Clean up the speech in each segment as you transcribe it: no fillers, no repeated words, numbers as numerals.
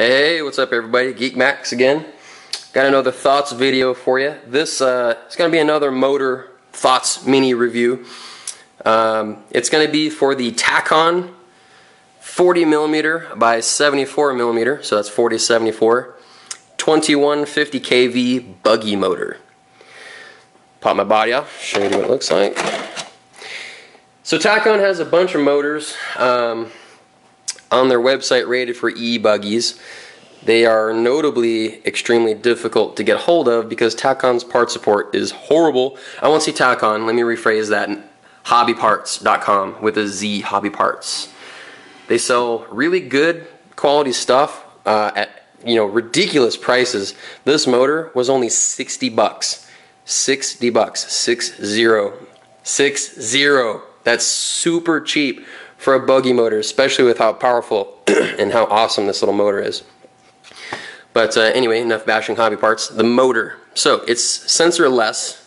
Hey, what's up everybody? Geek Max again. Got another thoughts video for you. This is going to be another motor thoughts mini review. It's going to be for the Tacon 40mm by 74mm, so that's 40-74, 2150 kV buggy motor. Pop my body off, show you what it looks like. So Tacon has a bunch of motors on their website rated for e-buggies. They are notably extremely difficult to get a hold of because Tacon's part support is horrible. I won't say Tacon, let me rephrase that. Hobbyparts.com with a Z, Hobby Parts. They sell really good quality stuff at ridiculous prices. This motor was only 60 bucks. 60 bucks. 60. That's super cheap for a buggy motor, especially with how powerful and how awesome this little motor is. But anyway, enough bashing Hobby Parts. The motor. So it's sensorless.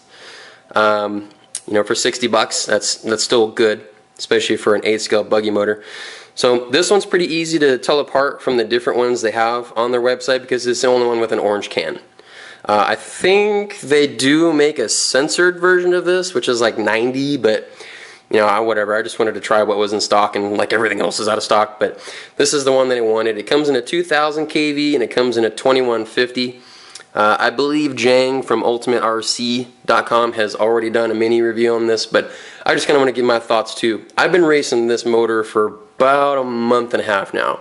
For 60 bucks, that's still good, especially for an 8-scale buggy motor. So this one's pretty easy to tell apart from the different ones they have on their website because it's the only one with an orange can. I think they do make a censored version of this, which is like 90, but whatever. I just wanted to try what was in stock, and like everything else is out of stock, but this is the one that I wanted. It comes in a 2000 kV and it comes in a 2150. I believe Jang from ultimaterc.com has already done a mini review on this, but I just kind of want to give my thoughts too. I've been racing this motor for about a month and a half now.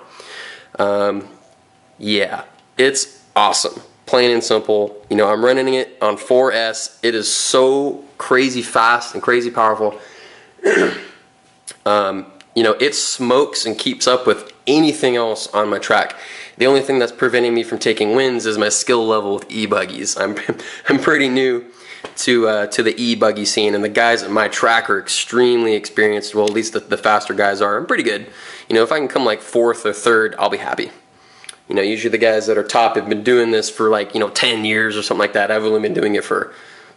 Yeah, it's awesome. Plain and simple. I'm running it on 4S. It is so crazy fast and crazy powerful. It smokes and keeps up with anything else on my track. The only thing that's preventing me from taking wins is my skill level with e-buggies. I'm pretty new to the e-buggy scene, and the guys at my track are extremely experienced. Well, at least the faster guys are. I'm pretty good. If I can come like 4th or 3rd, I'll be happy. Usually the guys that are top have been doing this for like 10 years or something like that. I've only been doing it for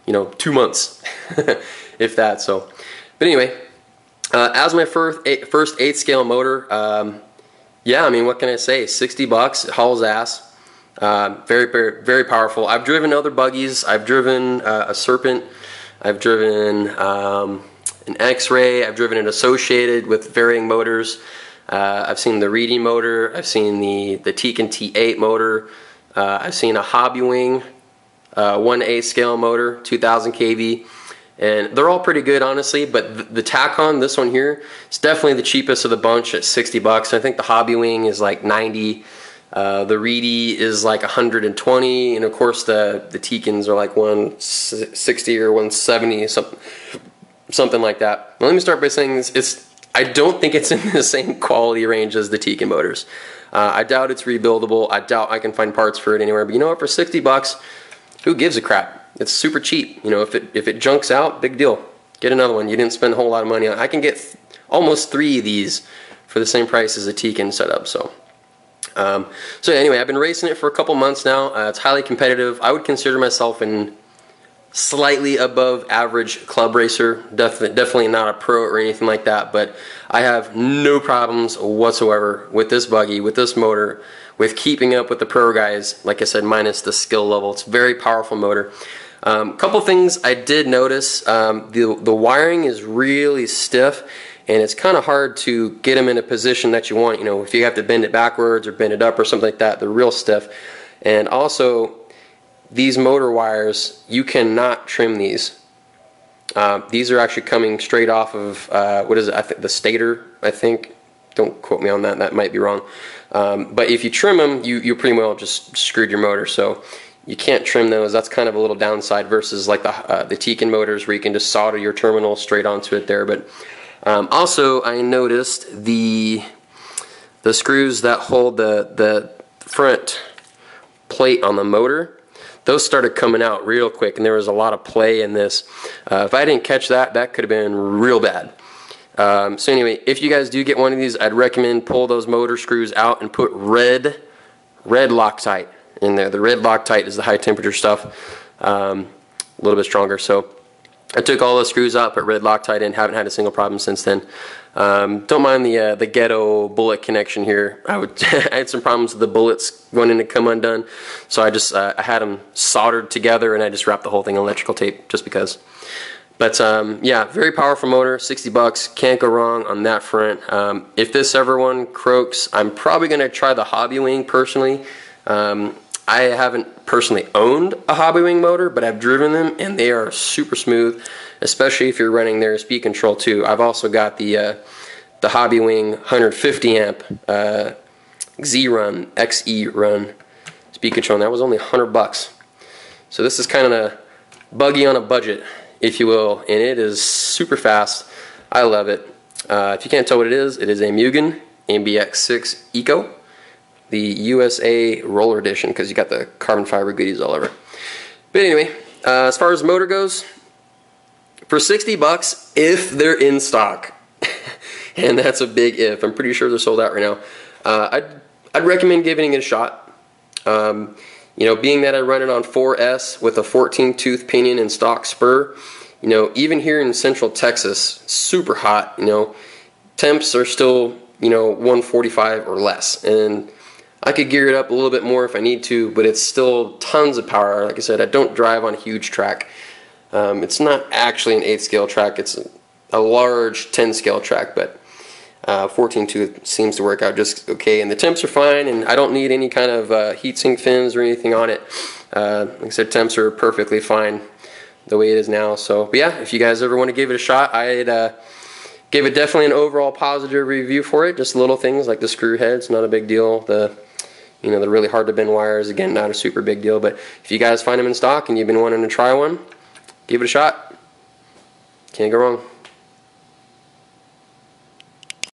2 months, if that. So, but anyway, as my first 8-scale motor, yeah, what can I say? 60 bucks, it hauls ass. Very, very, very powerful. I've driven other buggies. I've driven a Serpent. I've driven an X-Ray. I've driven an Associated with varying motors. I've seen the Reedy motor. I've seen the Tacon T8 motor. I've seen a Hobby Wing 1/8-scale motor, 2000 kV. And they're all pretty good, honestly, but the Tacon, this one here, is definitely the cheapest of the bunch at 60 bucks. I think the Hobby Wing is like 90. The Reedy is like 120, and of course the Tacons are like 160 or 170, something like that. Now, let me start by saying this: I don't think it's in the same quality range as the Tacon motors. I doubt it's rebuildable. I doubt I can find parts for it anywhere. But you know what? For 60 bucks, who gives a crap? It's super cheap. If it junks out, big deal. Get another one. You didn't spend a whole lot of money on it. I can get almost 3 of these for the same price as a Tacon setup. So anyway, I've been racing it for a couple months now. It's highly competitive. I would consider myself an slightly above average club racer. Definitely not a pro or anything like that, but I have no problems whatsoever with this buggy, with this motor, with keeping up with the pro guys, like I said, minus the skill level. It's a very powerful motor. Couple things I did notice. The wiring is really stiff, and it's kind of hard to get them in a position that you want. If you have to bend it backwards or bend it up or something like that, they're real stiff. And also, these motor wires, you cannot trim these. These are actually coming straight off of, what is it, I think the stator, I think. Don't quote me on that, that might be wrong. But if you trim them, you pretty well just screwed your motor. So you can't trim those. That's kind of a little downside versus like the Tacon motors where you can just solder your terminal straight onto it there. But also I noticed the screws that hold the front plate on the motor, those started coming out real quick, and there was a lot of play in this. If I didn't catch that, that could have been real bad. So anyway, if you guys do get one of these, I'd recommend pull those motor screws out and put red Loctite in there. The red Loctite is the high temperature stuff, a little bit stronger. So I took all the screws out, put red Loctite in, haven't had a single problem since then. Don't mind the ghetto bullet connection here. I had some problems with the bullets wanting to come undone, so I had them soldered together, and I just wrapped the whole thing in electrical tape just because. But yeah, very powerful motor, 60 bucks, can't go wrong on that front. If this ever one croaks, I'm probably going to try the Hobbywing personally. I haven't personally owned a Hobbywing motor, but I've driven them and they are super smooth, especially if you're running their speed control too. I've also got the Hobbywing 150 amp XE run speed control, and that was only 100 bucks. So this is kind of a buggy on a budget, if you will, and it is super fast. I love it. If you can't tell what it is a Mugen MBX6 Eco, the USA Roller Edition, because you got the carbon fiber goodies all over. But anyway, as far as motor goes, for 60 bucks, if they're in stock, and that's a big if, I'm pretty sure they're sold out right now, I'd recommend giving it a shot. You know, being that I run it on 4S with a 14-tooth pinion and stock spur, you know, even here in Central Texas, super hot, you know, temps are still, you know, 145 or less, and I could gear it up a little bit more if I need to, but it's still tons of power. Like I said, I don't drive on a huge track. It's not actually an 8-scale track, it's a large 10-scale track, but 14-tooth seems to work out just okay, and the temps are fine, and I don't need any kind of heatsink fins or anything on it. Like I said, temps are perfectly fine the way it is now. So, but yeah, if you guys ever want to give it a shot, I'd give it definitely an overall positive review for it. Just little things like the screw heads, not a big deal. You know, the really hard to bend wires, again, not a super big deal. But if you guys find them in stock and you've been wanting to try one, give it a shot. Can't go wrong.